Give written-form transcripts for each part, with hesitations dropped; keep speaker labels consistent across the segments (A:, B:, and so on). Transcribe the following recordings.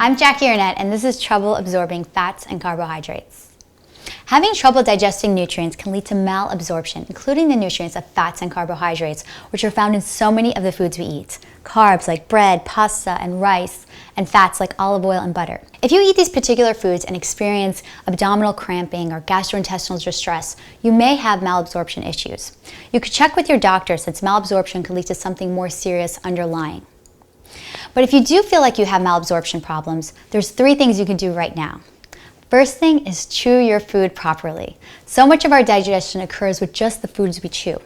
A: I'm Arnett, and this is trouble absorbing fats and carbohydrates. Having trouble digesting nutrients can lead to malabsorption, including the nutrients of fats and carbohydrates, which are found in so many of the foods we eat. Carbs like bread, pasta, and rice, and fats like olive oil and butter. If you eat these particular foods and experience abdominal cramping or gastrointestinal distress, you may have malabsorption issues. You could check with your doctor, since malabsorption could lead to something more serious underlying. But if you do feel like you have malabsorption problems, there's 3 things you can do right now. First thing is chew your food properly. So much of our digestion occurs with just the foods we chew.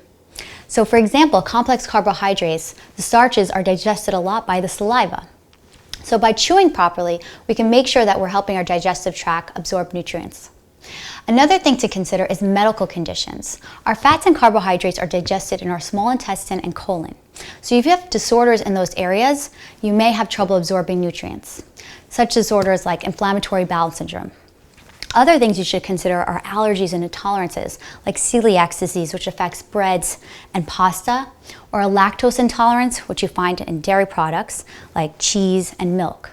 A: So for example, complex carbohydrates, the starches are digested a lot by the saliva. So by chewing properly, we can make sure that we're helping our digestive tract absorb nutrients. Another thing to consider is medical conditions. Our fats and carbohydrates are digested in our small intestine and colon. So if you have disorders in those areas, you may have trouble absorbing nutrients. Such disorders like inflammatory bowel syndrome. Other things you should consider are allergies and intolerances, like celiac disease, which affects breads and pasta, or a lactose intolerance, which you find in dairy products like cheese and milk.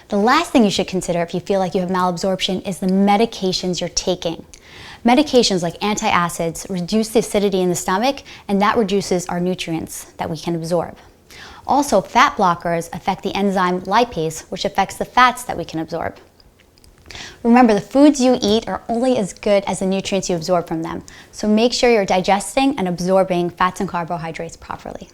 A: The last thing you should consider if you feel like you have malabsorption is the medications you're taking. Medications like antacids reduce the acidity in the stomach, and that reduces our nutrients that we can absorb. Also, fat blockers affect the enzyme lipase, which affects the fats that we can absorb. Remember, the foods you eat are only as good as the nutrients you absorb from them, so make sure you're digesting and absorbing fats and carbohydrates properly.